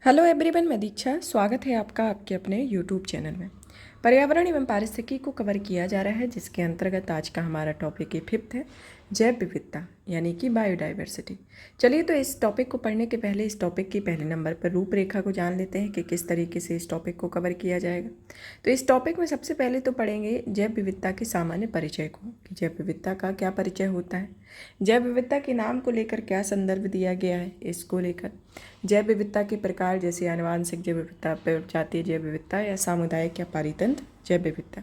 Hello everyone, मैं दीक्षा। स्वागत है आपका आपके अपने यूट्यूब चैनल में। पर्यावरण एवं पारिस्थितिकी को कवर किया जा रहा है, जिसके अंतर्गत आज का हमारा टॉपिक 5th है, जैव विविधता यानी कि बायोडाइवर्सिटी। चलिए, तो इस टॉपिक को पढ़ने के पहले इस टॉपिक की पहले नंबर पर रूपरेखा को जान लेते हैं कि किस तरीके से इस टॉपिक को कवर किया जाएगा। तो इस टॉपिक में सबसे पहले तो पढ़ेंगे जैव विविधता के सामान्य परिचय को, कि जैव विविधता का क्या परिचय होता है, जैव विविधता के नाम को लेकर क्या संदर्भ दिया गया है, इसको लेकर जैव विविधता के प्रकार जैसे आनुवांशिक जैव विविधता, प्रजातीय जैव विविधता या सामुदायिक या पारितंत्र जैव विविधता,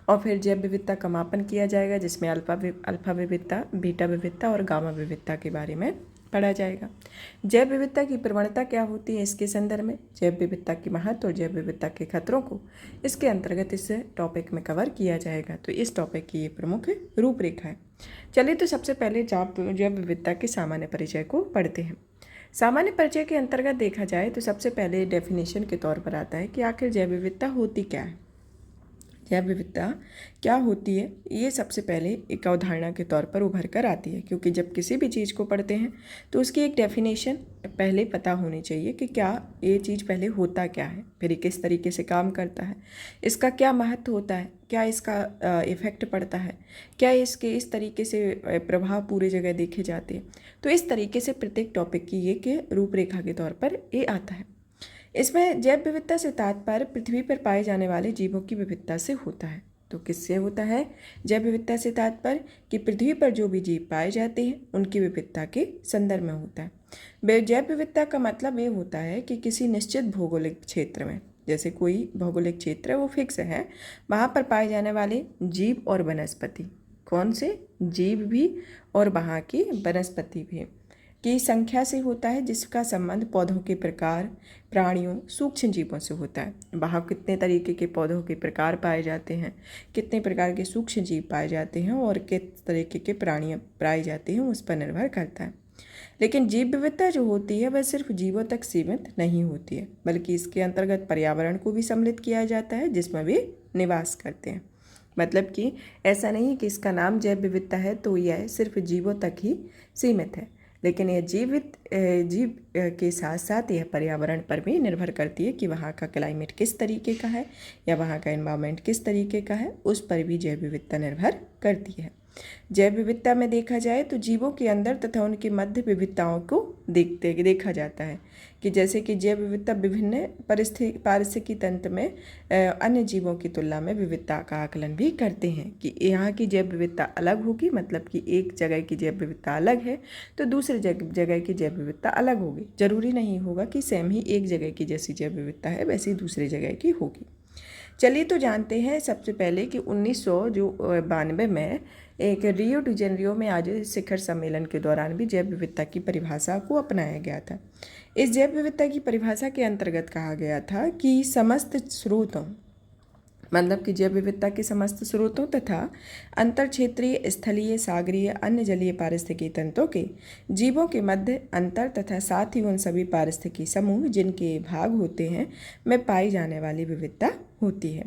और फिर जैव विविधता का मापन किया जाएगा जिसमें अल्फा विविधता, बीटा विविधता और गामा विविधता के बारे में पढ़ा जाएगा। जैव विविधता की प्रवणता क्या होती है इसके संदर्भ में, जैव विविधता की महत्व और जैव विविधता के खतरों को इसके अंतर्गत इस टॉपिक में कवर किया जाएगा। तो इस टॉपिक की ये प्रमुख रूपरेखा है। चलिए, तो सबसे पहले जैव विविधता के सामान्य परिचय को पढ़ते हैं। सामान्य परिचय के अंतर्गत देखा जाए तो सबसे पहले डेफिनेशन के तौर पर आता है कि आखिर जैव विविधता होती क्या है। जैव विविधता क्या होती है, ये सबसे पहले एक अवधारणा के तौर पर उभर कर आती है, क्योंकि जब किसी भी चीज़ को पढ़ते हैं तो उसकी एक डेफिनेशन पहले पता होनी चाहिए कि क्या ये चीज़ पहले होता क्या है, फिर किस तरीके से काम करता है, इसका क्या महत्व होता है, क्या इसका इफ़ेक्ट पड़ता है, क्या इसके इस तरीके से प्रभाव पूरे जगह देखे जाते हैं। तो इस तरीके से प्रत्येक टॉपिक की ये के रूपरेखा के तौर पर ये आता है। इसमें जैव विविधता से तात्पर्य पृथ्वी पर पाए जाने वाले जीवों की विविधता से होता है। तो किससे होता है जैव विविधता से तात्पर्य, कि पृथ्वी पर जो भी जीव पाए जाते हैं उनकी विविधता के संदर्भ में होता है। जैव विविधता का मतलब ये होता है कि किसी निश्चित भौगोलिक क्षेत्र में, जैसे कोई भौगोलिक क्षेत्र है वो फिक्स है, वहाँ पर पाए जाने वाले जीव और वनस्पति, कौन से जीव भी और वहाँ की वनस्पति भी की संख्या से होता है, जिसका संबंध पौधों के प्रकार, प्राणियों, सूक्ष्म जीवों से होता है। वहाँ कितने तरीके के पौधों के प्रकार पाए जाते हैं, कितने प्रकार के सूक्ष्म जीव पाए जाते हैं और किस तरीके के प्राणी पाए जाते हैं, उस पर निर्भर करता है। लेकिन जीव विविधता जो होती है वह सिर्फ जीवों तक सीमित नहीं होती है, बल्कि इसके अंतर्गत पर्यावरण को भी सम्मिलित किया जाता है जिसमें वे निवास करते हैं। मतलब कि ऐसा नहीं कि इसका नाम जैव विविधता है तो यह सिर्फ जीवों तक ही सीमित है, लेकिन यह जीव के साथ साथ यह पर्यावरण पर भी निर्भर करती है कि वहाँ का क्लाइमेट किस तरीके का है या वहाँ का एनवायरनमेंट किस तरीके का है, उस पर भी जैव विविधता निर्भर करती है। जैव विविधता में देखा जाए तो जीवों के अंदर तथा उनके मध्य विविधताओं को देखा जाता है, कि जैसे कि जैव विविधता विभिन्न पारिस्थितिकी तंत्र में अन्य जीवों की तुलना में विविधता का आकलन भी करते हैं, कि यहाँ की जैव विविधता अलग होगी, मतलब कि एक जगह की जैव विविधता अलग है तो दूसरी जगह की जैव विविधता अलग होगी। जरूरी नहीं होगा कि सेम ही एक जगह की जैसी जैव विविधता है वैसी दूसरी जगह की होगी। चलिए, तो जानते हैं सबसे पहले कि 1992 में एक रियो डी जेनेरियो में आयोजित शिखर सम्मेलन के दौरान भी जैव विविधता की परिभाषा को अपनाया गया था। इस जैव विविधता की परिभाषा के अंतर्गत कहा गया था कि समस्त स्रोतों, मतलब कि जैव विविधता के समस्त स्रोतों तथा अंतर क्षेत्रीय, स्थलीय, सागरीय, अन्य जलीय पारिस्थितिकी तंत्रों के जीवों के मध्य अंतर तथा साथ ही उन सभी पारिस्थितिकी समूह जिनके भाग होते हैं में पाई जाने वाली विविधता होती है,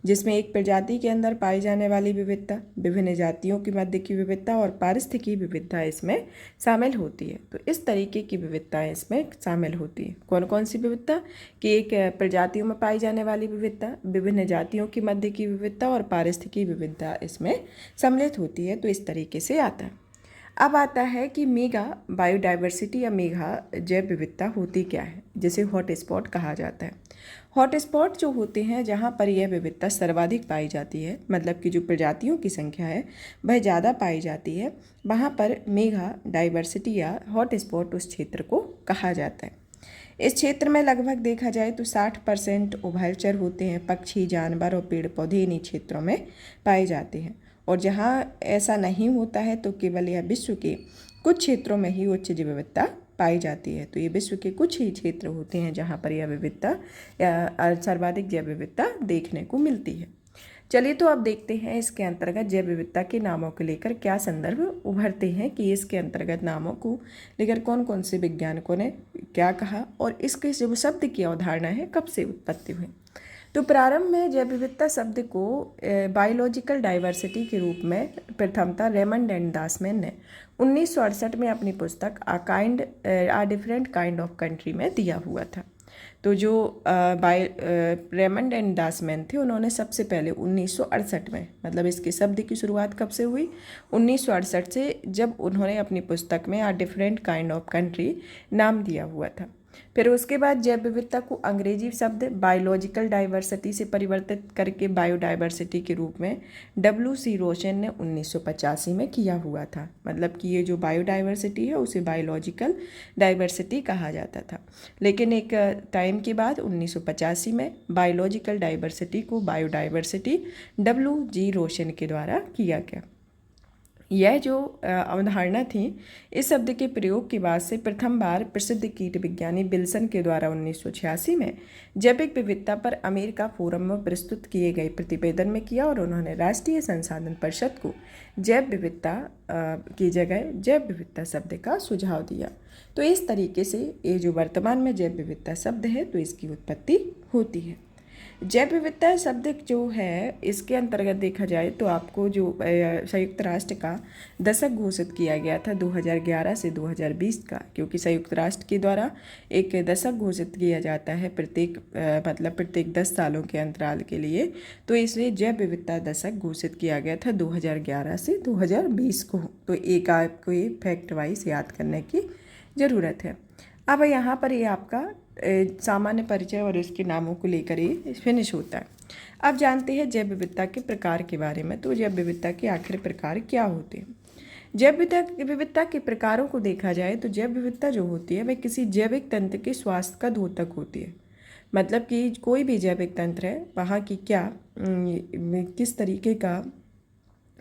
जिसमें एक प्रजाति के अंदर पाई जाने वाली विविधता, विभिन्न जातियों के मध्य की विविधता और पारिस्थितिकी विविधता इसमें शामिल होती है। तो इस तरीके की विविधताएं इसमें शामिल होती है। कौन कौन सी विविधता, कि एक प्रजातियों में पाई जाने वाली विविधता, विभिन्न जातियों के मध्य की विविधता और पारिस्थितिकी विविधता इसमें सम्मिलित होती है। तो इस तरीके से आता है। अब आता है कि मेगा बायोडाइवर्सिटी या मेगा जैव विविधता होती क्या है, जिसे हॉट स्पॉट कहा जाता है। हॉट स्पॉट जो होते हैं जहाँ पर यह विविधता सर्वाधिक पाई जाती है, मतलब कि जो प्रजातियों की संख्या है वह ज़्यादा पाई जाती है, वहाँ पर मेगा डाइवर्सिटी या हॉट स्पॉट उस क्षेत्र को कहा जाता है। इस क्षेत्र में लगभग देखा जाए तो 60% उभयचर होते हैं, पक्षी, जानवर और पेड़ पौधे इन्हीं क्षेत्रों में पाए जाते हैं, और जहाँ ऐसा नहीं होता है तो केवल यह विश्व के कुछ क्षेत्रों में ही उच्च जैव विविधता पाई जाती है। तो ये विश्व के कुछ ही क्षेत्र होते हैं जहाँ पर यह विविधता या सर्वाधिक जैव विविधता देखने को मिलती है। चलिए, तो अब देखते हैं इसके अंतर्गत जैव विविधता के नामों को लेकर क्या संदर्भ उभरते हैं, कि इसके अंतर्गत नामों को लेकर कौन कौन से वैज्ञानिकों ने क्या कहा और इसके जो शब्द की अवधारणा है कब से उत्पत्ति हुई। तो प्रारंभ में जैव विविधता शब्द को बायोलॉजिकल डाइवर्सिटी के रूप में प्रथमतः रेमंड एंड दासमैन ने 1968 में अपनी पुस्तक आ डिफरेंट काइंड ऑफ कंट्री में दिया हुआ था। तो जो रेमंड एंड दासमैन थे उन्होंने सबसे पहले 1968 में, मतलब इसके शब्द की शुरुआत कब से हुई, 1968 से, जब उन्होंने अपनी पुस्तक में आ डिफरेंट काइंड ऑफ कंट्री नाम दिया हुआ था। फिर उसके बाद जैव विविधता को अंग्रेजी शब्द बायोलॉजिकल डाइवर्सिटी से परिवर्तित करके बायोडाइवर्सिटी के रूप में W.C. रोशन ने 1985 में किया हुआ था। मतलब कि ये जो बायोडाइवर्सिटी है उसे बायोलॉजिकल डाइवर्सिटी कहा जाता था, लेकिन एक टाइम के बाद 1985 में बायोलॉजिकल डाइवर्सिटी को बायोडाइवर्सिटी W.G. रोशन के द्वारा किया गया। यह जो अवधारणा थी, इस शब्द के प्रयोग के बाद से प्रथम बार प्रसिद्ध कीट विज्ञानी विल्सन के द्वारा 1986 में जैविक विविधता पर अमेरिका फोरम में प्रस्तुत किए गए प्रतिवेदन में किया, और उन्होंने राष्ट्रीय संसाधन परिषद को जैव विविधता की जगह जैव विविधता शब्द का सुझाव दिया। तो इस तरीके से ये जो वर्तमान में जैव विविधता शब्द है तो इसकी उत्पत्ति होती है। जैव विविधता शब्द जो है इसके अंतर्गत देखा जाए तो आपको जो संयुक्त राष्ट्र का दशक घोषित किया गया था 2011 से 2020 का, क्योंकि संयुक्त राष्ट्र के द्वारा एक दशक घोषित किया जाता है प्रत्येक 10 सालों के अंतराल के लिए, तो इसलिए जैव विविधता दशक घोषित किया गया था 2011 से 2020 को। तो एक आपको ये फैक्ट वाइज याद करने की ज़रूरत है। अब यहाँ पर ये आपका सामान्य परिचय और इसके नामों को लेकर ही फिनिश होता है। अब जानते हैं जैव विविधता के प्रकार के बारे में। तो जैव विविधता के आखिर प्रकार क्या होते हैं? जैव विविधता के प्रकारों को देखा जाए तो जैव विविधता जो होती है वह किसी जैविक तंत्र के स्वास्थ्य का द्योतक होती है। मतलब कि कोई भी जैविक तंत्र है, वहाँ की किस तरीके का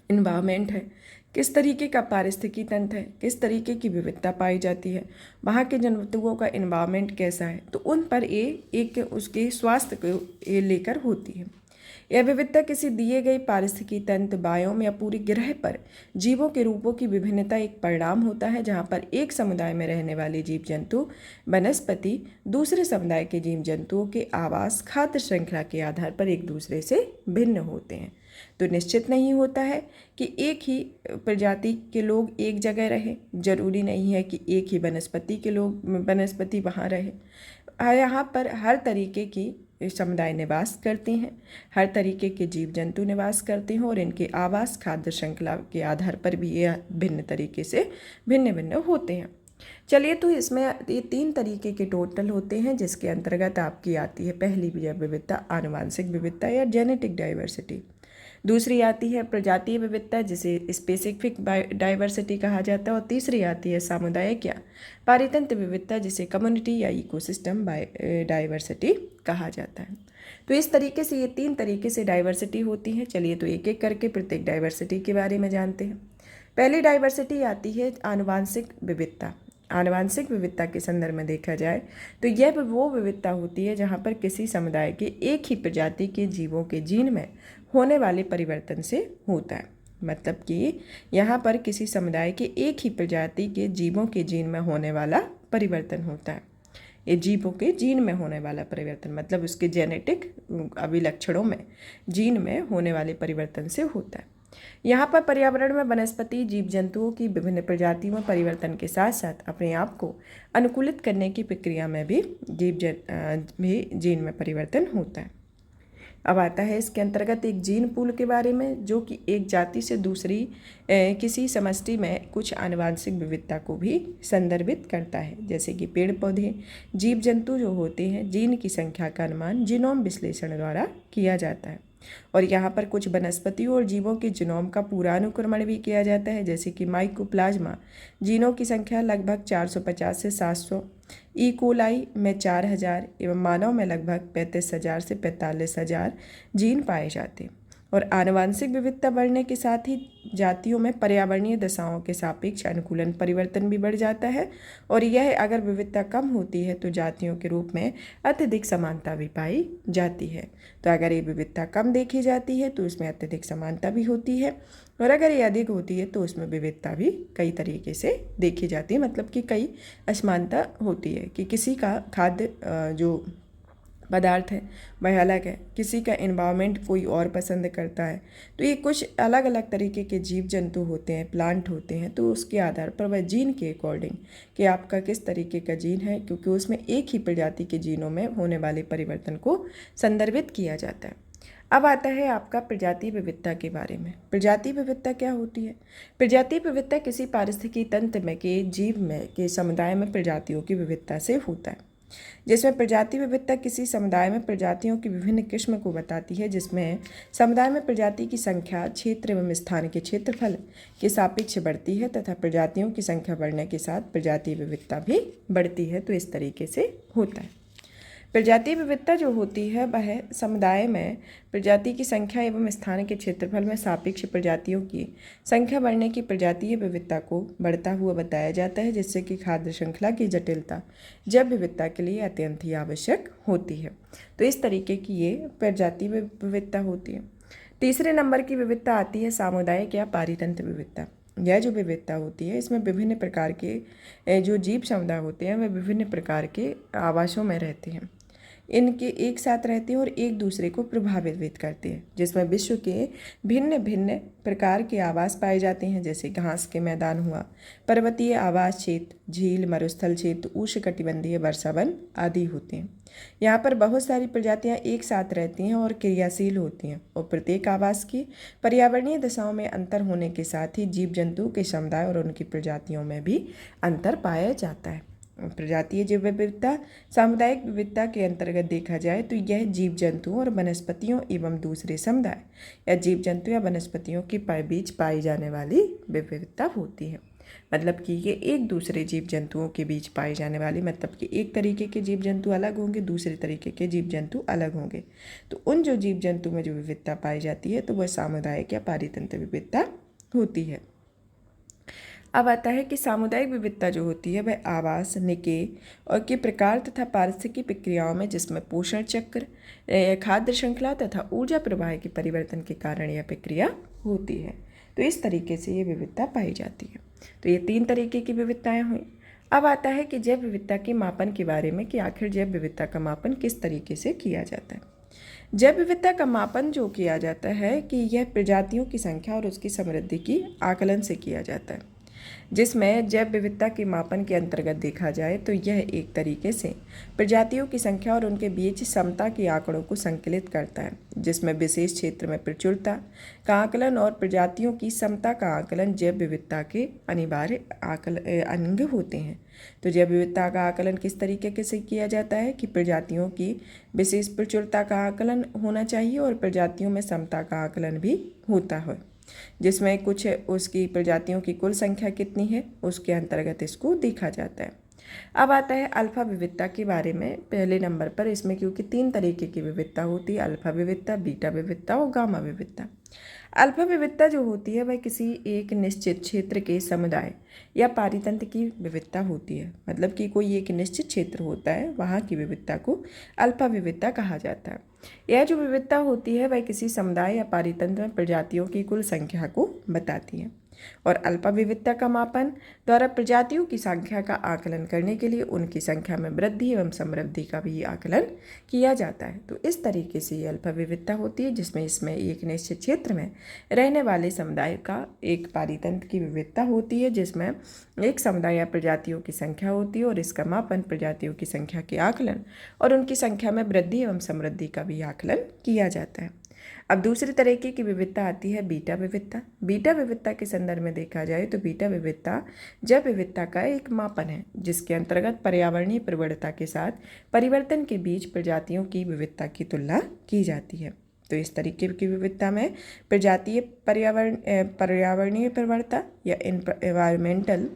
इन्वायरमेंट है, किस तरीके का पारिस्थितिकी तंत्र है, किस तरीके की विविधता पाई जाती है, वहाँ के जंतुओं का इन्वायरमेंट कैसा है, तो उन पर ये एक उसके स्वास्थ्य को ये लेकर होती है। यह विविधता किसी दिए गए पारिस्थितिकी तंत्र, बायोम या पूरी ग्रह पर जीवों के रूपों की विभिन्नता एक परिणाम होता है, जहाँ पर एक समुदाय में रहने वाले जीव जंतु वनस्पति दूसरे समुदाय के जीव जंतुओं के आवास खाद्य श्रृंखला के आधार पर एक दूसरे से भिन्न होते हैं। तो निश्चित नहीं होता है कि एक ही प्रजाति के लोग एक जगह रहें, जरूरी नहीं है कि एक ही वनस्पति वहाँ रहे। यहाँ पर हर तरीके की समुदाय निवास करते हैं, हर तरीके के जीव जंतु निवास करते हैं, और इनके आवास खाद्य श्रृंखला के आधार पर भी ये भिन्न तरीके से भिन्न होते हैं। चलिए, तो इसमें ये 3 तरीके के टोटल होते हैं, जिसके अंतर्गत आपकी आती है पहली जैव विविधता आनुवांशिक विविधता या जेनेटिक डाइवर्सिटी। दूसरी आती है प्रजातीय विविधता, जिसे स्पेसिफिक डाइवर्सिटी कहा जाता है, और तीसरी आती है सामुदायिक या पारितंत्र विविधता, जिसे कम्युनिटी या इकोसिस्टम डाइवर्सिटी कहा जाता है। तो इस तरीके से ये 3 तरीके से डाइवर्सिटी होती है। चलिए, तो एक एक करके प्रत्येक डाइवर्सिटी के बारे में जानते हैं। पहली डाइवर्सिटी आती है आनुवांशिक विविधता। आनुवांशिक विविधता के संदर्भ में देखा जाए तो यह वो विविधता होती है जहाँ पर किसी समुदाय के एक ही प्रजाति के जीवों के जीन में होने वाले परिवर्तन से होता है। मतलब कि यहाँ पर किसी समुदाय के एक ही प्रजाति के जीवों के जीन में होने वाला परिवर्तन होता है। ये जीवों के जीन में होने वाला परिवर्तन मतलब उसके जेनेटिक अभिलक्षणों में जीन में होने वाले परिवर्तन से होता है। यहाँ पर पर्यावरण में वनस्पति जीव जंतुओं की विभिन्न प्रजातियों में परिवर्तन के साथ साथ अपने आप को अनुकूलित करने की प्रक्रिया में भी जीन में परिवर्तन होता है। अब आता है इसके अंतर्गत एक जीन पूल के बारे में, जो कि एक जाति से दूसरी किसी समष्टि में कुछ आनुवांशिक विविधता को भी संदर्भित करता है। जैसे कि पेड़ पौधे, जीव जंतु जो होते हैं, जीन की संख्या का अनुमान जीनोम विश्लेषण द्वारा किया जाता है। और यहाँ पर कुछ वनस्पतियों और जीवों के जीनोम का पूर्वानुक्रमण भी किया जाता है। जैसे कि माइकोप्लाज्मा जीनों की संख्या लगभग 450 से 700, ई कोलाई में 4000 एवं मानव में लगभग 35,000 से 45,000 जीन पाए जाते हैं। और आनुवांशिक विविधता बढ़ने के साथ ही जातियों में पर्यावरणीय दशाओं के सापेक्ष अनुकूलन परिवर्तन भी बढ़ जाता है। और यह अगर विविधता कम होती है तो जातियों के रूप में अत्यधिक समानता भी पाई जाती है। तो अगर ये विविधता कम देखी जाती है तो उसमें अत्यधिक समानता भी होती है, और अगर ये अधिक होती है तो उसमें विविधता भी कई तरीके से देखी जाती है। मतलब कि कई असमानता होती है कि किसी का खाद्य जो पदार्थ है वह अलग है, किसी का इन्वायरमेंट कोई और पसंद करता है। तो ये कुछ अलग अलग तरीके के जीव जंतु होते हैं, प्लांट होते हैं। तो उसके आधार पर वह जीन के अकॉर्डिंग कि आपका किस तरीके का जीन है, क्योंकि उसमें एक ही प्रजाति के जीनों में होने वाले परिवर्तन को संदर्भित किया जाता है। अब आता है आपका प्रजाति विविधता के बारे में। प्रजाति विविधता क्या होती है? प्रजाति विविधता किसी पारिस्थितिकी तंत्र में के जीव में के समुदाय में प्रजातियों की विविधता से होता है, जिसमें प्रजाति विविधता किसी समुदाय में प्रजातियों की विभिन्न किस्म को बताती है, जिसमें समुदाय में प्रजाति की संख्या क्षेत्र एवं स्थान के क्षेत्रफल के सापेक्ष बढ़ती है तथा प्रजातियों की संख्या बढ़ने के साथ प्रजाति विविधता भी बढ़ती है। तो इस तरीके से होता है। प्रजाति विविधता जो होती है वह समुदाय में प्रजाति की संख्या एवं स्थान के क्षेत्रफल में सापेक्ष प्रजातियों की संख्या बढ़ने की प्रजातीय विविधता को बढ़ता हुआ बताया जाता है, जिससे कि खाद्य श्रृंखला की जटिलता जैव विविधता के लिए अत्यंत ही आवश्यक होती है। तो इस तरीके की ये प्रजाति विविधता होती है। तीसरे नंबर की विविधता आती है सामुदायिक या पारितंत्र विविधता। यह जो विविधता होती है इसमें विभिन्न प्रकार के जो जीव समुदाय होते हैं वे विभिन्न प्रकार के आवासों में रहते हैं, इनके एक साथ रहते हैं और एक दूसरे को प्रभावित करते हैं, जिसमें विश्व के भिन्न भिन्न प्रकार के आवास पाए जाते हैं, जैसे घास के मैदान हुआ, पर्वतीय आवास क्षेत्र, झील, मरुस्थल क्षेत्र, उष्णकटिबंधीय वर्षावन आदि होते हैं। यहाँ पर बहुत सारी प्रजातियाँ एक साथ रहती हैं और क्रियाशील होती हैं, और प्रत्येक आवास की पर्यावरणीय दशाओं में अंतर होने के साथ ही जीव जंतु के समुदाय और उनकी प्रजातियों में भी अंतर पाया जाता है। प्रजातीय जैव विविधता सामुदायिक विविधता के अंतर्गत देखा जाए तो यह जीव जंतुओं और वनस्पतियों एवं दूसरे समुदाय या जीव जंतु या वनस्पतियों के बीच पाई जाने वाली विविधता होती है। मतलब कि ये एक दूसरे जीव जंतुओं के बीच पाए जाने वाली, मतलब कि एक तरीके के जीव जंतु अलग होंगे, दूसरे तरीके के जीव जंतु अलग होंगे। तो उन जो जीव जंतु में जो विविधता पाई जाती है तो वह सामुदायिक या पारितंत्र विविधता होती है। अब आता है कि सामुदायिक विविधता जो होती है वह आवास, निकेय और के प्रकार तथा पारिस्थितिकी प्रक्रियाओं में, जिसमें पोषण चक्र, खाद्य श्रृंखला तथा ऊर्जा प्रवाह के परिवर्तन के कारण यह प्रक्रिया होती है। तो इस तरीके से ये विविधता पाई जाती है। तो ये 3 तरीके की विविधताएं हुई। अब आता है कि जैव विविधता के मापन के बारे में, कि आखिर जैव विविधता का मापन किस तरीके से किया जाता है। जैव विविधता का मापन जो किया जाता है कि यह प्रजातियों की संख्या और उसकी समृद्धि की आकलन से किया जाता है, जिसमें जैव विविधता के मापन के अंतर्गत देखा जाए तो यह एक तरीके से प्रजातियों की संख्या और उनके बीच समता के आंकड़ों को संकलित करता है, जिसमें विशेष क्षेत्र में प्रचुरता का आकलन और प्रजातियों की समता का आकलन जैव विविधता के अनिवार्य अंग होते हैं। तो जैव विविधता का आकलन किस तरीके से किया जाता है कि प्रजातियों की विशेष प्रचुरता का आकलन होना चाहिए और प्रजातियों में समता का आकलन भी होता है, जिसमें कुछ उसकी प्रजातियों की कुल संख्या कितनी है उसके अंतर्गत इसको देखा जाता है। अब आता है अल्फा विविधता के बारे में। पहले नंबर पर इसमें क्योंकि 3 तरीके की विविधता होती है, अल्फा विविधता, बीटा विविधता और गामा विविधता। अल्फा विविधता जो होती है वह किसी एक निश्चित क्षेत्र के समुदाय या पारितंत्र की विविधता होती है, मतलब कि कोई एक निश्चित क्षेत्र होता है वहाँ की विविधता को अल्फा विविधता कहा जाता है। यह जो विविधता होती है वह किसी समुदाय या पारितंत्र में प्रजातियों की कुल संख्या को बताती है, और अल्पा विविधता का मापन द्वारा प्रजातियों की संख्या का आकलन करने के लिए उनकी संख्या में वृद्धि एवं समृद्धि का भी आकलन किया जाता है। तो इस तरीके से ये अल्पा विविधता होती है, जिसमें इसमें एक निश्चित क्षेत्र में रहने वाले समुदाय का एक पारितंत्र की विविधता होती है, जिसमें एक समुदाय या प्रजातियों की संख्या होती है और इसका मापन प्रजातियों की संख्या के आकलन और उनकी संख्या में वृद्धि एवं समृद्धि का भी आकलन किया जाता है। अब दूसरी तरीके की विविधता आती है बीटा विविधता। बीटा विविधता के संदर्भ में देखा जाए तो बीटा विविधता जैव विविधता का एक मापन है, जिसके अंतर्गत पर्यावरणीय प्रवणता के साथ परिवर्तन के बीच प्रजातियों की विविधता की तुलना की जाती है। तो इस तरीके की विविधता में प्रजातीय पर्यावरणीय प्रवणता या एनवायरमेंटल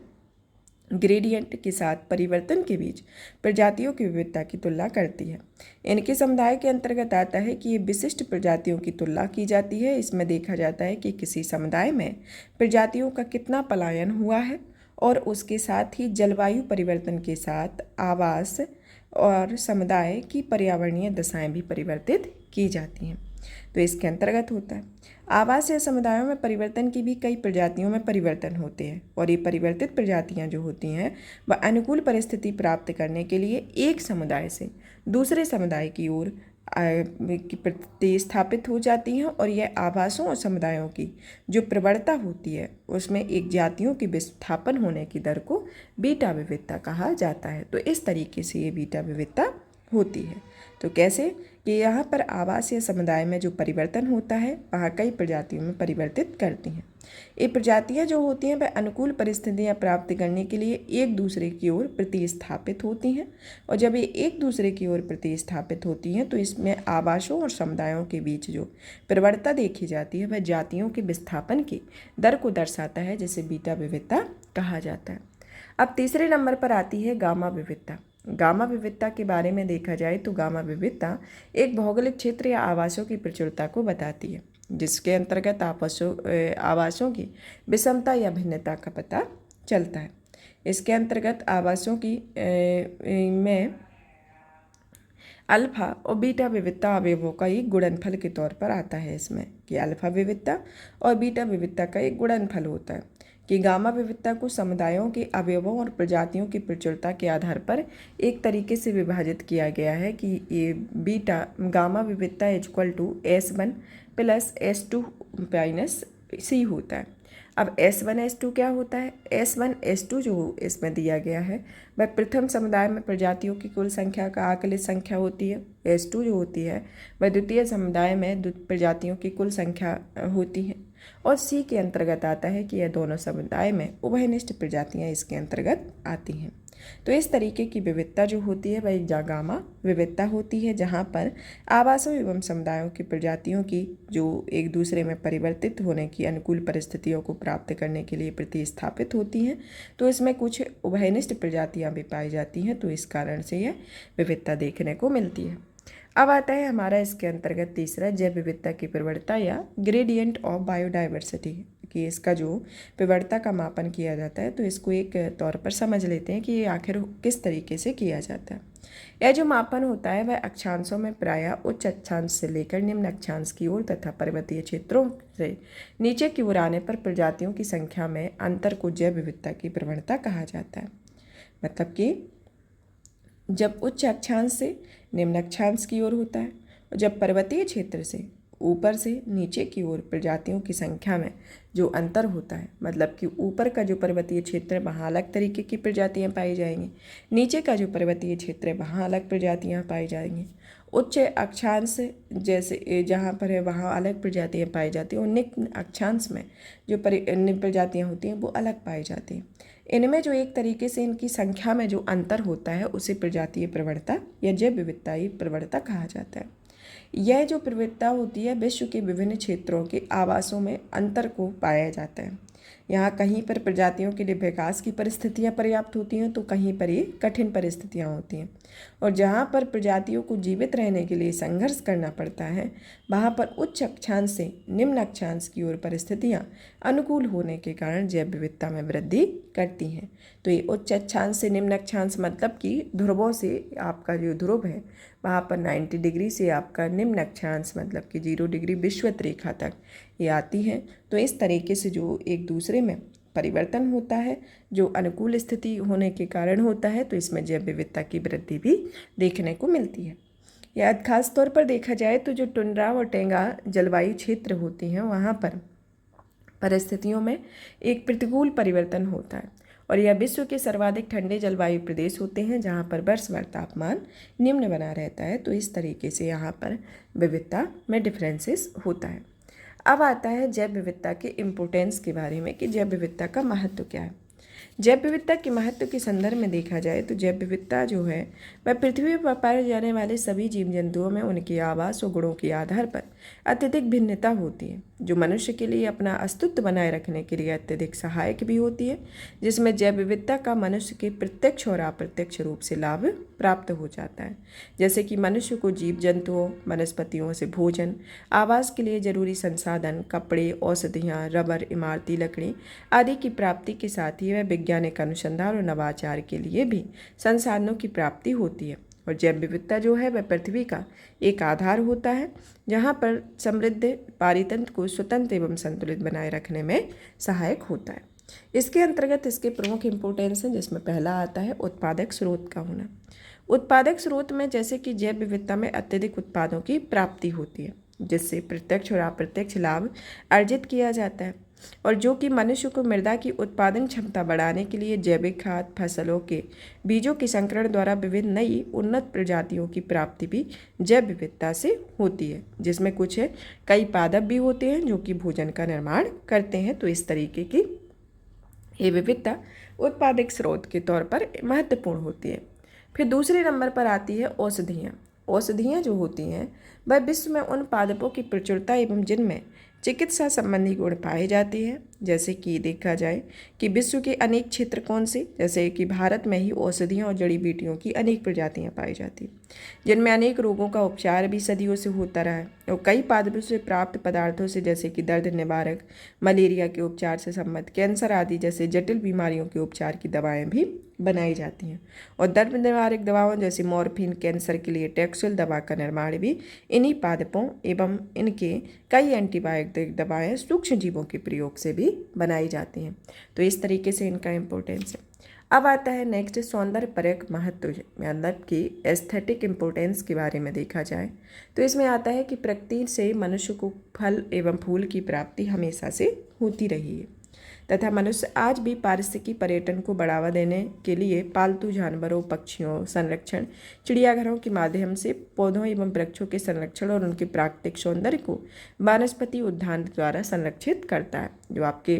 ग्रेडियंट के साथ परिवर्तन के बीच प्रजातियों की विविधता की तुलना करती है। इनके समुदाय के अंतर्गत आता है कि ये विशिष्ट प्रजातियों की तुलना की जाती है। इसमें देखा जाता है कि किसी समुदाय में प्रजातियों का कितना पलायन हुआ है और उसके साथ ही जलवायु परिवर्तन के साथ आवास और समुदाय की पर्यावरणीय दशाएं भी परिवर्तित की जाती हैं। तो इसके अंतर्गत होता है। आवास या समुदायों में परिवर्तन की भी कई प्रजातियों में परिवर्तन होते हैं और ये परिवर्तित प्रजातियां जो होती हैं वह अनुकूल परिस्थिति प्राप्त करने के लिए एक समुदाय से दूसरे समुदाय की ओर प्रतिस्थापित हो जाती हैं और यह आवासों और समुदायों की जो प्रवणता होती है उसमें एक जातियों की विस्थापन होने की दर को बीटा विविधता कहा जाता है। तो इस तरीके से ये बीटा विविधता होती है। तो कैसे कि यहाँ पर आवास या समुदाय में जो परिवर्तन होता है वहाँ कई प्रजातियों में परिवर्तित करती हैं। ये प्रजातियाँ जो होती हैं वह अनुकूल परिस्थितियाँ प्राप्त करने के लिए एक दूसरे की ओर प्रतिस्थापित होती हैं और जब ये एक दूसरे की ओर प्रतिस्थापित होती हैं तो इसमें आवासों और समुदायों के बीच जो प्रवणता देखी जाती है वह जातियों के विस्थापन की दर को दर्शाता है, जिसे बीटा विविधता कहा जाता है। अब तीसरे नंबर पर आती है गामा विविधता। गामा विविधता के बारे में देखा जाए तो गामा विविधता एक भौगोलिक क्षेत्र या आवासों की प्रचुरता को बताती है, जिसके अंतर्गत आवासों की विषमता या भिन्नता का पता चलता है। इसके अंतर्गत आवासों की में अल्फा और बीटा विविधता अवयवों का एक गुणनफल के तौर पर आता है इसमें कि अल्फा विविधता और बीटा विविधता का एक गुणनफल होता है कि गामा विविधता को समुदायों के अवयवों और प्रजातियों की प्रचुरता के आधार पर एक तरीके से विभाजित किया गया है कि ये बीटा गामा विविधता =S1 + S2 - C होता है। अब S1 S2 क्या होता है? S1 S2 जो इसमें दिया गया है वह प्रथम समुदाय में प्रजातियों की कुल संख्या का आकलित संख्या होती है। S2 जो होती है वह द्वितीय समुदाय में प्रजातियों की कुल संख्या होती है और C के अंतर्गत आता है कि यह दोनों समुदाय में उभयनिष्ठ प्रजातियां इसके अंतर्गत आती हैं। तो इस तरीके की विविधता जो होती है वह गामा विविधता होती है, जहाँ पर आवासों एवं समुदायों की प्रजातियों की जो एक दूसरे में परिवर्तित होने की अनुकूल परिस्थितियों को प्राप्त करने के लिए प्रतिस्थापित होती हैं। तो इसमें कुछ उभयनिष्ठ प्रजातियां भी पाई जाती हैं, तो इस कारण से यह विविधता देखने को मिलती है। अब आता है हमारा इसके अंतर्गत तीसरा जैव विविधता की प्रवणता या ग्रेडियंट ऑफ बायोडाइवर्सिटी कि इसका जो प्रवणता का मापन किया जाता है। तो इसको एक तौर पर समझ लेते हैं कि ये आखिर किस तरीके से किया जाता है। यह जो मापन होता है वह अक्षांशों में प्रायः उच्च अक्षांश से लेकर निम्न अक्षांश की ओर तथा पर्वतीय क्षेत्रों से नीचे की ओर आने पर प्रजातियों की संख्या में अंतर को जैव विविधता की प्रवणता कहा जाता है। मतलब कि जब उच्च अक्षांश से निम्न अक्षांश की ओर होता है और जब पर्वतीय क्षेत्र से ऊपर से नीचे की ओर प्रजातियों की संख्या में जो अंतर होता है, मतलब कि ऊपर का जो पर्वतीय क्षेत्र है वहाँ अलग तरीके की प्रजातियाँ पाई जाएंगी, नीचे का जो पर्वतीय क्षेत्र है वहाँ अलग प्रजातियाँ पाई जाएंगी। उच्च अक्षांश जैसे जहाँ पर है वहाँ अलग प्रजातियाँ पाई जाती हैं और निम्न अक्षांश में जो प्रजातियाँ होती हैं वो अलग पाई जाती हैं। इनमें जो एक तरीके से इनकी संख्या में जो अंतर होता है उसे प्रजातीय प्रवणता या जैव विविधताई प्रवणता कहा जाता है। यह जो प्रवृत्ता होती है विश्व के विभिन्न क्षेत्रों के आवासों में अंतर को पाया जाता है। यहाँ कहीं पर प्रजातियों के लिए विकास की परिस्थितियाँ पर्याप्त होती हैं तो कहीं पर ये कठिन परिस्थितियाँ होती हैं और जहाँ पर प्रजातियों को जीवित रहने के लिए संघर्ष करना पड़ता है वहाँ पर उच्च अक्षांश से निम्न अक्षांश की ओर परिस्थितियाँ अनुकूल होने के कारण जैव विविधता में वृद्धि करती हैं। तो ये उच्च अक्षांश से निम्न अक्षांश मतलब कि ध्रुवों से आपका जो ध्रुव है वहाँ पर 90 डिग्री से आपका निम्न अक्षांश मतलब कि 0 डिग्री विषुवत रेखा तक ये आती हैं। तो इस तरीके से जो एक दूसरे में परिवर्तन होता है जो अनुकूल स्थिति होने के कारण होता है, तो इसमें जैव विविधता की वृद्धि भी देखने को मिलती है। या खास तौर पर देखा जाए तो जो टुंड्रा और टेंगा जलवायु क्षेत्र होती हैं वहाँ पर परिस्थितियों में एक प्रतिकूल परिवर्तन होता है और यह विश्व के सर्वाधिक ठंडे जलवायु प्रदेश होते हैं जहाँ पर वर्षभर तापमान निम्न बना रहता है। तो इस तरीके से यहाँ पर विविधता में डिफरेंसेस होता है। अब आता है जैव विविधता के इम्पोर्टेंस के बारे में कि जैव विविधता का महत्व क्या है। जैव विविधता के महत्व के संदर्भ में देखा जाए तो जैव विविधता जो है वह पृथ्वी पर पाए जाने वाले सभी जीव जंतुओं में उनके आवास और गुणों के आधार पर अत्यधिक भिन्नता होती है जो मनुष्य के लिए अपना अस्तित्व बनाए रखने के लिए अत्यधिक सहायक भी होती है, जिसमें जैव विविधता का मनुष्य के प्रत्यक्ष और अप्रत्यक्ष रूप से लाभ प्राप्त हो जाता है। जैसे कि मनुष्य को जीव जंतुओं वनस्पतियों से भोजन, आवास के लिए जरूरी संसाधन, कपड़े, औषधियाँ, रबर, इमारती लकड़ी आदि की प्राप्ति के साथ ही वह वैज्ञानिक अनुसंधान और नवाचार के लिए भी संसाधनों की प्राप्ति होती है और जैव विविधता जो है वह पृथ्वी का एक आधार होता है जहाँ पर समृद्ध पारितंत्र को स्वतंत्र एवं संतुलित बनाए रखने में सहायक होता है। इसके अंतर्गत इसके प्रमुख इंपोर्टेंस हैं, जिसमें पहला आता है उत्पादक स्रोत का होना। उत्पादक स्रोत में जैसे कि जैव विविधता में अत्यधिक उत्पादों की प्राप्ति होती है, जिससे प्रत्यक्ष और अप्रत्यक्ष लाभ अर्जित किया जाता है, और जो कि मनुष्य को मृदा की उत्पादन क्षमता बढ़ाने के लिए जैविक खाद, फसलों के बीजों के संकरण द्वारा विभिन्न नई उन्नत प्रजातियों की प्राप्ति भी जैव विविधता से होती है, जिसमें कुछ कई पादप भी होते हैं जो कि भोजन का निर्माण करते हैं। तो इस तरीके की ये विविधता उत्पादक स्रोत के तौर पर महत्वपूर्ण होती है। फिर दूसरे नंबर पर आती है औषधियाँ। औषधियाँ जो होती हैं वह विश्व में उन पादपों की प्रचुरता एवं जिनमें चिकित्सा संबंधी गुण पाए जाती है। जैसे कि देखा जाए कि विश्व के अनेक क्षेत्र कौन से, जैसे कि भारत में ही औषधियों और जड़ी बूटियों की अनेक प्रजातियां पाई जाती हैं, जिनमें अनेक रोगों का उपचार भी सदियों से होता रहा है। और कई पादपों से प्राप्त पदार्थों से जैसे कि दर्द निवारक, मलेरिया के उपचार से संबंधित, कैंसर आदि जैसे जटिल बीमारियों के उपचार की दवाएँ भी बनाई जाती हैं। और दर्द निवारक दवाओं जैसे मॉर्फिन, कैंसर के लिए टैक्सुल दवा का निर्माण भी इन्हीं पादपों एवं इनके कई एंटीबायोटिक दवाएं सूक्ष्म जीवों के प्रयोग से भी बनाई जाती हैं। तो इस तरीके से इनका इम्पोर्टेंस है। अब आता है नेक्स्ट सौंदर्य परक महत्व, मतलब कि एस्थेटिक इम्पोर्टेंस के बारे में देखा जाए तो इसमें आता है कि प्रकृति से मनुष्य को फल एवं फूल की प्राप्ति हमेशा से होती रही है तथा मनुष्य आज भी पारिस्थितिकी पर्यटन को बढ़ावा देने के लिए पालतू जानवरों, पक्षियों संरक्षण, चिड़ियाघरों के माध्यम से पौधों एवं वृक्षों के संरक्षण और उनके प्राकृतिक सौंदर्य को वनस्पति उद्यान द्वारा संरक्षित करता है। जो आपके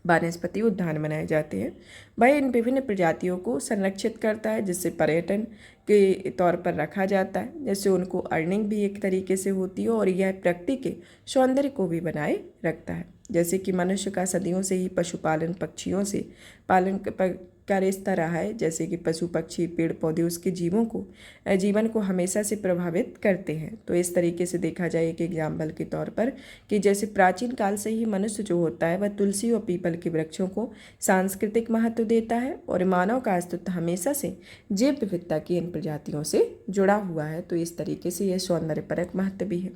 वनस्पति उद्यान बनाए जाते हैं वह इन विभिन्न प्रजातियों को संरक्षित करता है, जिससे पर्यटन के तौर पर रखा जाता है, जैसे उनको अर्निंग भी एक तरीके से होती है और यह प्रकृति के सौंदर्य को भी बनाए रखता है। जैसे कि मनुष्य का सदियों से ही पशुपालन, पक्षियों से पालन का रिश्ता रहा है, जैसे कि पशु पक्षी पेड़ पौधे उसके जीवन को हमेशा से प्रभावित करते हैं। तो इस तरीके से देखा जाए एक एग्जाम्पल के तौर पर कि जैसे प्राचीन काल से ही मनुष्य जो होता है वह तुलसी और पीपल के वृक्षों को सांस्कृतिक महत्व देता है और मानव का अस्तित्व हमेशा से जैव विविधता की इन प्रजातियों से जुड़ा हुआ है। तो इस तरीके से यह सौंदर्यपरक महत्व भी है।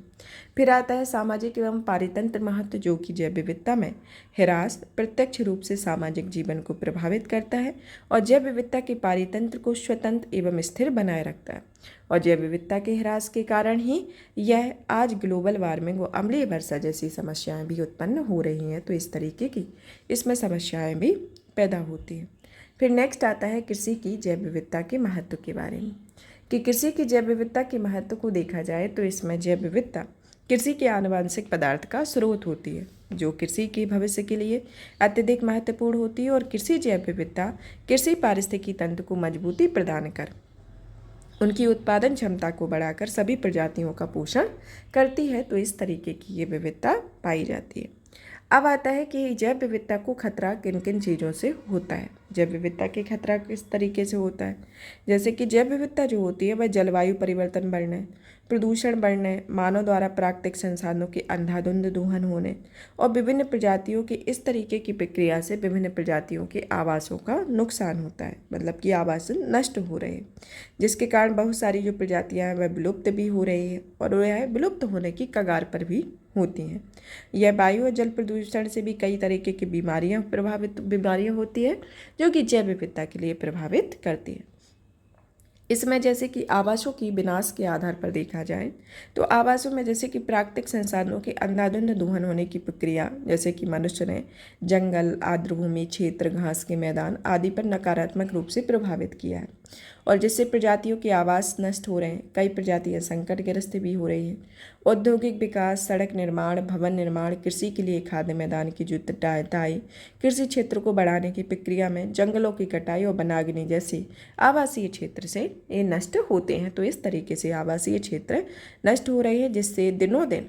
फिर आता है सामाजिक एवं पारितंत्र महत्व, जो कि जैव विविधता में ह्रास प्रत्यक्ष रूप से सामाजिक जीवन को प्रभावित करता है और जैव विविधता के पारितंत्र को स्वतंत्र एवं स्थिर बनाए रखता है। और जैव विविधता के ह्रास के कारण ही यह आज ग्लोबल वार्मिंग व अम्लीय वर्षा जैसी समस्याएं भी उत्पन्न हो रही हैं। तो इस तरीके की इसमें समस्याएं भी पैदा होती हैं। फिर नेक्स्ट आता है कृषि की जैव विविधता के महत्व के बारे में कि कृषि की जैव विविधता के महत्व को देखा जाए तो इसमें जैव विविधता कृषि के आनुवंशिक पदार्थ का स्रोत होती है, जो कृषि के भविष्य के लिए अत्यधिक महत्वपूर्ण होती है। और कृषि जैव विविधता कृषि पारिस्थितिकी तंत्र को मजबूती प्रदान कर उनकी उत्पादन क्षमता को बढ़ाकर सभी प्रजातियों का पोषण करती है। तो इस तरीके की ये विविधता पाई जाती है। अब आता है कि जैव विविधता को खतरा किन किन चीज़ों से होता है। जैव विविधता के खतरा किस तरीके से होता है, जैसे कि जैव विविधता जो होती है वह जलवायु परिवर्तन बढ़ने, प्रदूषण बढ़ने, मानव द्वारा प्राकृतिक संसाधनों के अंधाधुंध दोहन होने और विभिन्न प्रजातियों की इस तरीके की प्रक्रिया से विभिन्न प्रजातियों के आवासों का नुकसान होता है, मतलब कि आवास नष्ट हो रहे हैं, जिसके कारण बहुत सारी जो प्रजातियां हैं वह विलुप्त भी हो रही है और वह विलुप्त होने की कगार पर भी होती हैं। यह वायु और जल प्रदूषण से भी कई तरीके की बीमारियां होती है जो कि जैव विविधता के लिए प्रभावित करती है। इसमें जैसे कि आवासों की विनाश के आधार पर देखा जाए तो आवासों में जैसे कि प्राकृतिक संसाधनों के अंधाधुंध दोहन होने की प्रक्रिया, जैसे कि मनुष्य ने जंगल, आर्द्रभूमि क्षेत्र, घास के मैदान आदि पर नकारात्मक रूप से प्रभावित किया है और जिससे प्रजातियों के आवास नष्ट हो रहे हैं। कई प्रजातियां संकटग्रस्त भी हो रही हैं। औद्योगिक विकास, सड़क निर्माण, भवन निर्माण, कृषि के लिए खाद्य मैदान की जुताई, कृषि क्षेत्र को बढ़ाने की प्रक्रिया में जंगलों की कटाई और वनाग्नि जैसे आवासीय क्षेत्र से ये नष्ट होते हैं। तो इस तरीके से आवासीय क्षेत्र नष्ट हो रहे हैं, जिससे दिनों दिन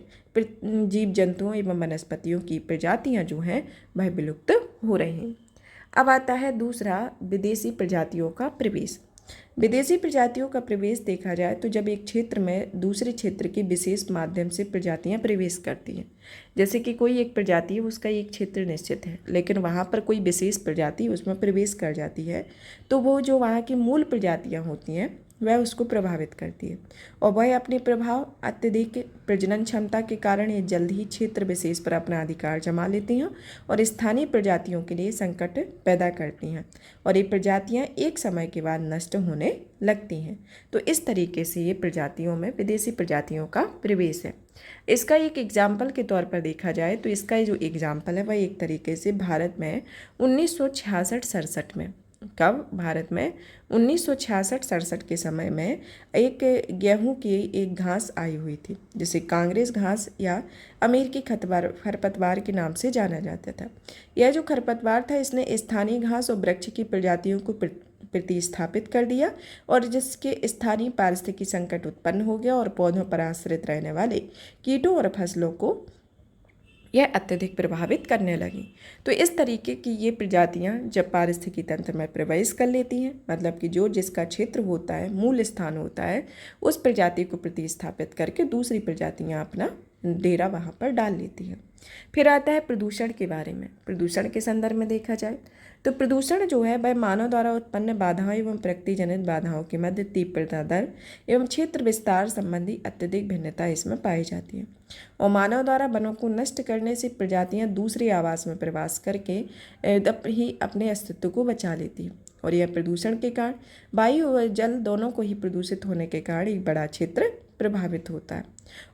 जीव जंतुओं एवं वनस्पतियों की प्रजातियां जो हैं वह विलुप्त हो रही हैं। अब आता है दूसरा, विदेशी प्रजातियों का प्रवेश। विदेशी प्रजातियों का प्रवेश देखा जाए तो जब एक क्षेत्र में दूसरे क्षेत्र के विशेष माध्यम से प्रजातियां प्रवेश करती हैं, जैसे कि कोई एक प्रजाति है उसका एक क्षेत्र निश्चित है लेकिन वहाँ पर कोई विशेष प्रजाति उसमें प्रवेश कर जाती है, तो वो जो वहाँ की मूल प्रजातियाँ होती हैं वह उसको प्रभावित करती है और वह अपने प्रभाव अत्यधिक प्रजनन क्षमता के कारण ये जल्द ही क्षेत्र विशेष पर अपना अधिकार जमा लेती हैं और स्थानीय प्रजातियों के लिए संकट पैदा करती हैं और ये प्रजातियां एक समय के बाद नष्ट होने लगती हैं। तो इस तरीके से ये प्रजातियों में विदेशी प्रजातियों का प्रवेश है। इसका एक एग्जाम्पल के तौर पर देखा जाए तो इसका जो एग्जाम्पल है वह एक तरीके से भारत में 1966-67 में, कब भारत में 1966-67 के समय में एक गेहूं की एक घास आई हुई थी जिसे कांग्रेस घास या अमेरिकी खरपतवार के नाम से जाना जाता था। यह जो खरपतवार था इसने स्थानीय घास और वृक्ष की प्रजातियों को प्रतिस्थापित कर दिया और जिसके स्थानीय पारिस्थितिकी संकट उत्पन्न हो गया और पौधों पर आश्रित रहने वाले कीटों और फसलों को यह अत्यधिक प्रभावित करने लगी। तो इस तरीके की ये प्रजातियां जब पारिस्थितिकी तंत्र में प्रवेश कर लेती हैं, मतलब कि जो जिसका क्षेत्र होता है, मूल स्थान होता है, उस प्रजाति को प्रतिस्थापित करके दूसरी प्रजातियां अपना डेरा वहाँ पर डाल लेती हैं। फिर आता है प्रदूषण के बारे में। प्रदूषण के संदर्भ में देखा जाए तो प्रदूषण जो है वह मानव द्वारा उत्पन्न बाधाओं एवं प्रकृति जनित बाधाओं के मध्य तीव्रता दर एवं क्षेत्र विस्तार संबंधी अत्यधिक भिन्नता इसमें पाई जाती है और मानव द्वारा वनों को नष्ट करने से प्रजातियां दूसरे आवास में प्रवास करके ही अपने अस्तित्व को बचा लेती है और यह प्रदूषण के कारण वायु और जल दोनों को ही प्रदूषित होने के कारण एक बड़ा क्षेत्र प्रभावित होता है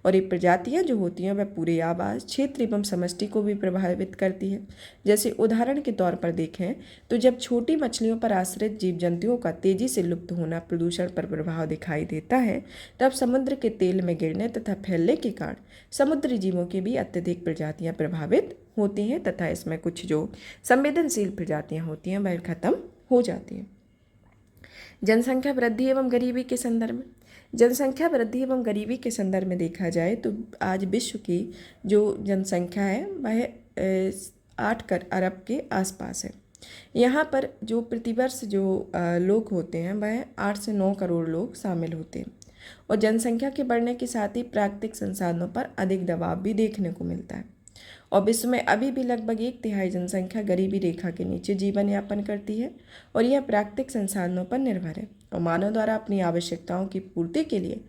और ये प्रजातियां जो होती हैं वह पूरे आवास क्षेत्र एवं समष्टि को भी प्रभावित करती है। जैसे उदाहरण के तौर पर देखें तो जब छोटी मछलियों पर आश्रित जीव जंतुओं का तेजी से लुप्त होना प्रदूषण पर प्रभाव दिखाई देता है, तब समुद्र के तेल में गिरने तथा फैलने के कारण समुद्री जीवों की भी अत्यधिक प्रजातियां प्रभावित होती हैं तथा इसमें कुछ जो संवेदनशील प्रजातियां होती हैं वह खत्म हो जाती हैं। जनसंख्या वृद्धि एवं गरीबी के संदर्भ में, जनसंख्या वृद्धि एवं गरीबी के संदर्भ में देखा जाए तो आज विश्व की जो जनसंख्या है वह 8 अरब के आसपास है। यहाँ पर जो प्रतिवर्ष जो लोग होते हैं वह 8 से 9 करोड़ लोग शामिल होते हैं और जनसंख्या के बढ़ने के साथ ही प्राकृतिक संसाधनों पर अधिक दबाव भी देखने को मिलता है और विश्व में अभी भी लगभग 1/3 जनसंख्या गरीबी रेखा के नीचे जीवन यापन करती है और यह प्राकृतिक संसाधनों पर निर्भर है और मानव द्वारा अपनी आवश्यकताओं की पूर्ति के लिए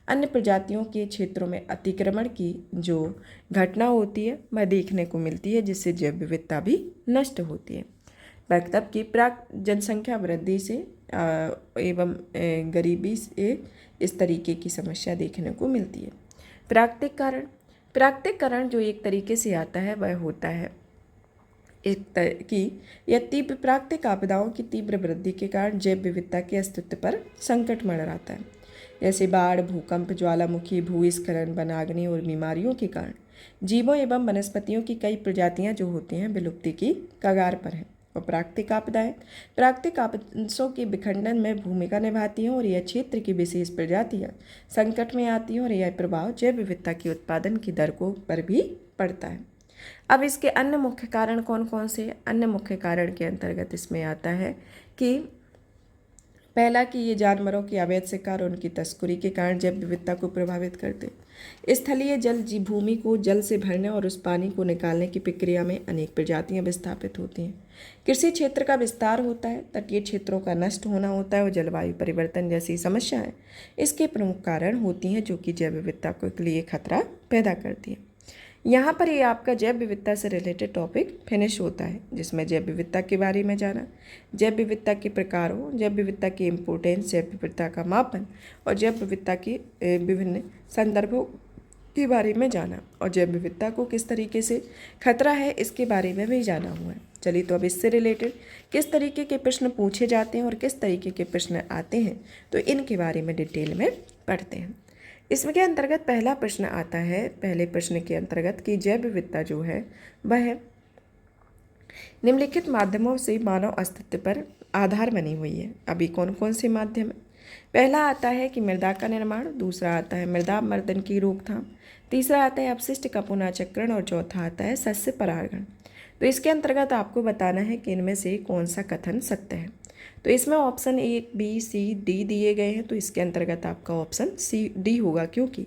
अन्य प्रजातियों के क्षेत्रों में अतिक्रमण की जो घटना होती है वह देखने को मिलती है जिससे जैव विविधता भी नष्ट होती है। मतलब कि जनसंख्या वृद्धि से एवं गरीबी से इस तरीके की समस्या देखने को मिलती है। प्राकृतिकरण जो एक तरीके से आता है वह होता है कि यह तीव्र प्राकृतिक आपदाओं की तीव्र वृद्धि के कारण जैव विविधता के अस्तित्व पर संकट मंडराता है। जैसे बाढ़, भूकंप, ज्वालामुखी, भूस्खलन, वनाग्नि और बीमारियों के कारण जीवों एवं वनस्पतियों की कई प्रजातियां जो होती हैं विलुप्ति की कगार पर हैं। और प्राकृतिक आपदाएं प्राकृतिक आपदाओं के विखंडन में भूमिका निभाती हैं और यह क्षेत्र की विशेष प्रजातियां संकट में आती हैं और यह प्रभाव जैव विविधता के उत्पादन की दर को पर भी पड़ता है। अब इसके अन्य मुख्य कारण कौन कौन से? अन्य मुख्य कारण के अंतर्गत इसमें आता है कि पहला कि ये जानवरों की अवैध शिकार और उनकी तस्करी के कारण जैव विविधता को प्रभावित करते हैं। स्थलीय जल भूमि को जल से भरने और उस पानी को निकालने की प्रक्रिया में अनेक प्रजातियां विस्थापित होती हैं। कृषि क्षेत्र का विस्तार होता है, तटीय क्षेत्रों का नष्ट होना होता है और जलवायु परिवर्तन जैसी समस्याएं इसके प्रमुख कारण होती हैं जो कि जैव विविधता के लिए खतरा पैदा करती है। यहाँ पर ये आपका जैव विविधता से रिलेटेड टॉपिक फिनिश होता है जिसमें जैव विविधता के बारे में जाना, जैव विविधता के प्रकारों, जैव विविधता की इम्पोर्टेंस, जैव विविधता का मापन और जैव विविधता के विभिन्न संदर्भों के बारे में जाना और जैव विविधता को किस तरीके से खतरा है इसके बारे में भी जाना हुआ है। चलिए तो अब इससे रिलेटेड किस तरीके के प्रश्न पूछे जाते हैं और किस तरीके के प्रश्न आते हैं तो इनके बारे में डिटेल में पढ़ते हैं। इसमें के अंतर्गत पहला प्रश्न आता है, पहले प्रश्न के अंतर्गत कि जैव विविधता जो है वह निम्नलिखित माध्यमों से मानव अस्तित्व पर आधार बनी हुई है। अभी कौन कौन से माध्यम है? पहला आता है कि मृदा का निर्माण, दूसरा आता है मृदा अपमर्दन की रोकथाम, तीसरा आता है अपशिष्ट का पुनःचक्रण और चौथा आता है सस्य परागण। तो इसके अंतर्गत आपको बताना है कि इनमें से कौन सा कथन सत्य है। तो इसमें ऑप्शन 1, B, C, D दिए गए हैं तो इसके अंतर्गत आपका ऑप्शन D होगा क्योंकि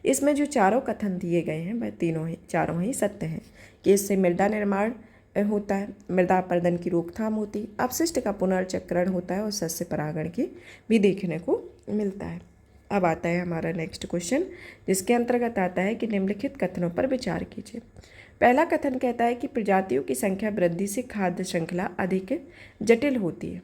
इसमें जो चारों कथन दिए गए हैं वह चारों ही सत्य हैं कि इससे मृदा निर्माण होता है, मृदा अपरदन की रोकथाम होती है, अपशिष्ट का पुनर्चक्रण होता है और सस्य परागण की भी देखने को मिलता है। अब आता है हमारा नेक्स्ट क्वेश्चन, जिसके अंतर्गत आता है कि निम्नलिखित कथनों पर विचार कीजिए। पहला कथन कहता है कि प्रजातियों की संख्या वृद्धि से खाद्य श्रृंखला अधिक जटिल होती है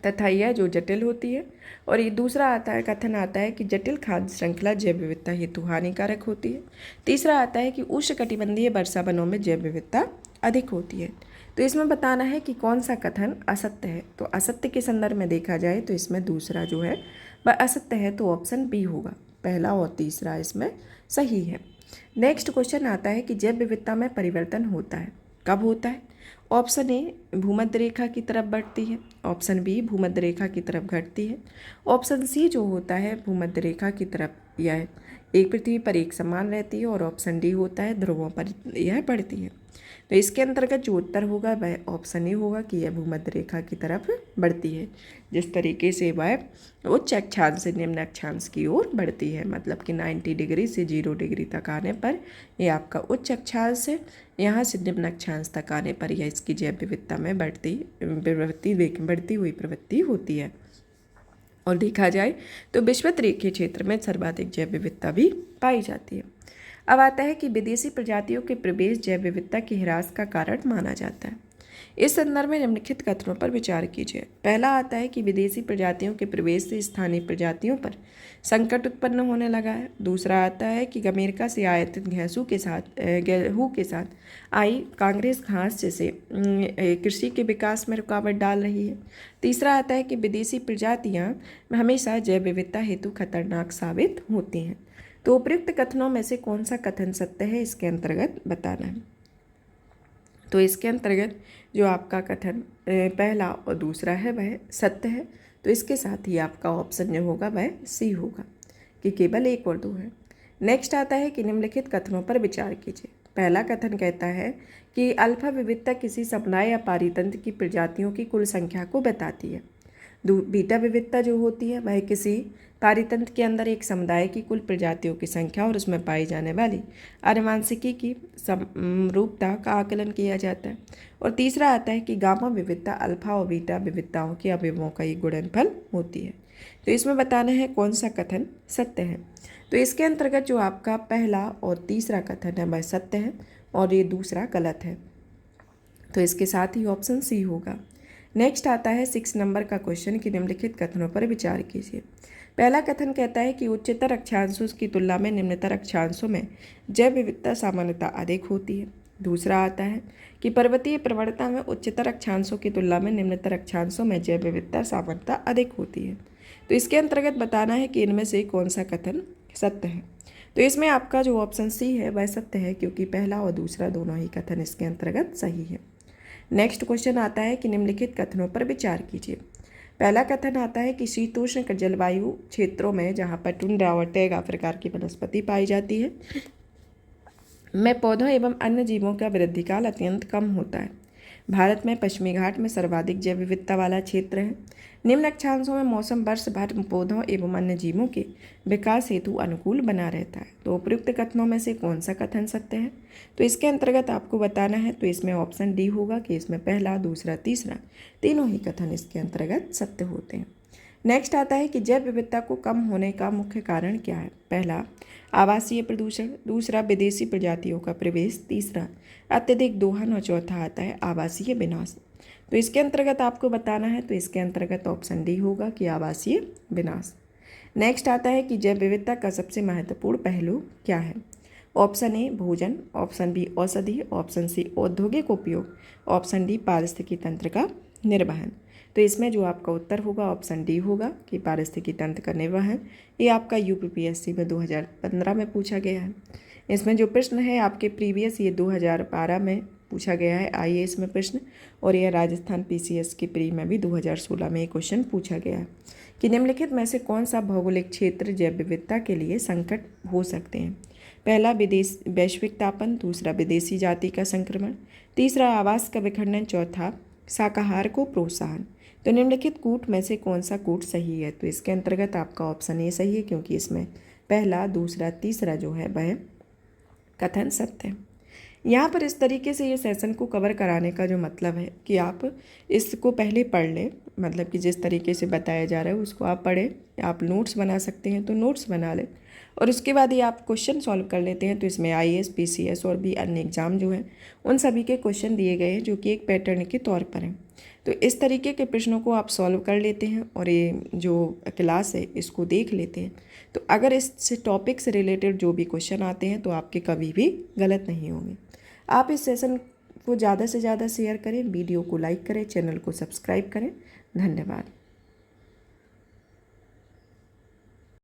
तथा यह जो जटिल होती है। और ये दूसरा आता है, कथन आता है कि जटिल खाद्य श्रृंखला जैव विविधता हेतु हानिकारक होती है। तीसरा आता है कि उष्णकटिबंधीय वर्षा वनों में जैव विविधता अधिक होती है। तो इसमें बताना है कि कौन सा कथन असत्य है। तो असत्य के संदर्भ में देखा जाए तो इसमें दूसरा जो है वह असत्य है, तो ऑप्शन बी होगा। पहला और तीसरा इसमें सही है। नेक्स्ट क्वेश्चन आता है कि जैव विविधता में परिवर्तन होता है, कब होता है। ऑप्शन ए भूमध्य रेखा की तरफ बढ़ती है, ऑप्शन बी भूमध्य रेखा की तरफ घटती है, ऑप्शन सी जो होता है भूमध्य रेखा की तरफ यह एक पृथ्वी पर एक समान रहती है, और ऑप्शन डी होता है ध्रुवों पर यह बढ़ती है। तो इसके अंतर्गत जो उत्तर होगा वह ऑप्शन ए होगा कि यह भूमध्य रेखा की तरफ बढ़ती है। जिस तरीके से वह उच्च अक्षांश से निम्न अक्षांश की ओर बढ़ती है, मतलब कि 90 डिग्री से 0 डिग्री तक आने पर यह आपका उच्च अक्षांश है, यहाँ से निम्न अक्षांश तक आने पर यह इसकी जैव विविधता में बढ़ती हुई प्रवृत्ति होती है। और देखा जाए तो विषुवत रेखीय क्षेत्र में सर्वाधिक जैव विविधता भी पाई जाती है। अब आता है कि विदेशी प्रजातियों के प्रवेश जैव विविधता के ह्रास का कारण माना जाता है। इस संदर्भ में निम्नलिखित कथनों पर विचार कीजिए। पहला आता है कि विदेशी प्रजातियों के प्रवेश से स्थानीय प्रजातियों पर संकट उत्पन्न होने लगा है। दूसरा आता है कि अमेरिका से आयातित गेहूं के साथ आई कांग्रेस घास जैसे कृषि के विकास में रुकावट डाल रही है। तीसरा आता है कि विदेशी प्रजातियां हमेशा जैव विविधता हेतु खतरनाक साबित होती हैं। तो उपयुक्त कथनों में से कौन सा कथन सत्य है, इसके अंतर्गत बताना है। तो इसके अंतर्गत जो आपका कथन पहला और दूसरा है वह सत्य है, तो इसके साथ ही आपका ऑप्शन जो होगा वह सी होगा कि केवल 1 और 2 है। नेक्स्ट आता है कि निम्नलिखित कथनों पर विचार कीजिए। पहला कथन कहता है कि अल्फा विविधता किसी समुदाय या पारितंत्र की प्रजातियों की कुल संख्या को बताती है। बीटा विविधता जो होती है वह किसी पारितंत्र के अंदर एक समुदाय की कुल प्रजातियों की संख्या और उसमें पाई जाने वाली आनुवंशिकी की समरूपता का आकलन किया जाता है। और तीसरा आता है कि गामा विविधता अल्फा और बीटा विविधताओं के अवयवों का एक गुणनफल होती है। तो इसमें बताना है कौन सा कथन सत्य है। तो इसके अंतर्गत जो आपका पहला और तीसरा कथन है वह सत्य है और ये दूसरा गलत है, तो इसके साथ ही ऑप्शन सी होगा। नेक्स्ट आता है 6 नंबर का क्वेश्चन कि निम्नलिखित कथनों पर विचार कीजिए। पहला कथन कहता है कि उच्चतर अक्षांशों की तुलना में निम्नतर अक्षांशों में जैव विविधता सामान्यतः अधिक होती है। दूसरा आता है कि पर्वतीय प्रवणता में उच्चतर अक्षांशों की तुलना में निम्नतर अक्षांशों में जैव विविधता सामान्यतः अधिक होती है। तो इसके अंतर्गत बताना है कि इनमें से कौन सा कथन सत्य है। तो इसमें आपका जो ऑप्शन सी है वह सत्य है, क्योंकि पहला और दूसरा दोनों ही कथन इसके अंतर्गत सही है। नेक्स्ट क्वेश्चन आता है कि निम्नलिखित कथनों पर विचार कीजिए। पहला कथन आता है कि शीतोष्ण जलवायु क्षेत्रों में जहाँ पर टुंड्रा और टैगा प्रकार की वनस्पति पाई जाती है में पौधों एवं अन्य जीवों का वृद्धिकाल अत्यंत कम होता है। भारत में पश्चिमी घाट में सर्वाधिक जैव विविधता वाला क्षेत्र है। निम्न अक्षांशों में मौसम वर्ष भर पौधों एवं अन्य जीवों के विकास हेतु अनुकूल बना रहता है। तो उपयुक्त कथनों में से कौन सा कथन सत्य है, तो इसके अंतर्गत आपको बताना है। तो इसमें ऑप्शन डी होगा कि इसमें पहला, दूसरा, तीसरा तीनों ही कथन इसके अंतर्गत सत्य होते हैं। नेक्स्ट आता है कि जैव विविधता को कम होने का मुख्य कारण क्या है। पहला आवासीय प्रदूषण, दूसरा विदेशी प्रजातियों का प्रवेश, तीसरा अत्यधिक दोहन और चौथा आता है आवासीय विनाश। तो इसके अंतर्गत आपको बताना है। तो इसके अंतर्गत ऑप्शन डी होगा कि आवासीय विनाश। नेक्स्ट आता है कि जैव विविधता का सबसे महत्वपूर्ण पहलू क्या है। ऑप्शन ए भोजन, ऑप्शन बी औषधि, ऑप्शन सी औद्योगिक उपयोग, ऑप्शन डी पारिस्थितिकी तंत्र का निर्वहन। तो इसमें जो आपका उत्तर होगा ऑप्शन डी होगा कि पारिस्थितिकी तंत्र का निर्वहन। ये आपका यूपीपीएससी में 2015 में पूछा गया है। इसमें जो प्रश्न है आपके प्रीवियस ये 2012 में पूछा गया है आईएएस में प्रश्न, और यह राजस्थान पीसीएस की प्री में भी 2016 में ये क्वेश्चन पूछा गया है कि निम्नलिखित में से कौन सा भौगोलिक क्षेत्र जैव विविधता के लिए संकट हो सकते हैं। पहला वैश्विक तापन, दूसरा विदेशी जाति का संक्रमण, तीसरा आवास का विखंडन, चौथा शाकाहार को प्रोत्साहन। तो निम्नलिखित कूट में से कौन सा कूट सही है। तो इसके अंतर्गत आपका ऑप्शन ए सही है, क्योंकि इसमें पहला, दूसरा, तीसरा जो है वह कथन सत्य है। यहाँ पर इस तरीके से ये सेशन को कवर कराने का जो मतलब है कि आप इसको पहले पढ़ लें, मतलब कि जिस तरीके से बताया जा रहा है उसको आप पढ़ें, आप नोट्स बना सकते हैं तो नोट्स बना लें, और उसके बाद ये आप क्वेश्चन सॉल्व कर लेते हैं। तो इसमें IAS PCS और भी अन्य एग्ज़ाम जो हैं उन सभी के क्वेश्चन दिए गए हैं जो कि एक पैटर्न के तौर पर हैं। तो इस तरीके के प्रश्नों को आप सॉल्व कर लेते हैं और ये जो क्लास है इसको देख लेते हैं, तो अगर इस टॉपिक से रिलेटेड जो भी क्वेश्चन आते हैं तो आपके कभी भी गलत नहीं होंगे। आप इस सेशन को ज़्यादा से ज़्यादा शेयर करें, वीडियो को लाइक करें, चैनल को सब्सक्राइब करें। धन्यवाद।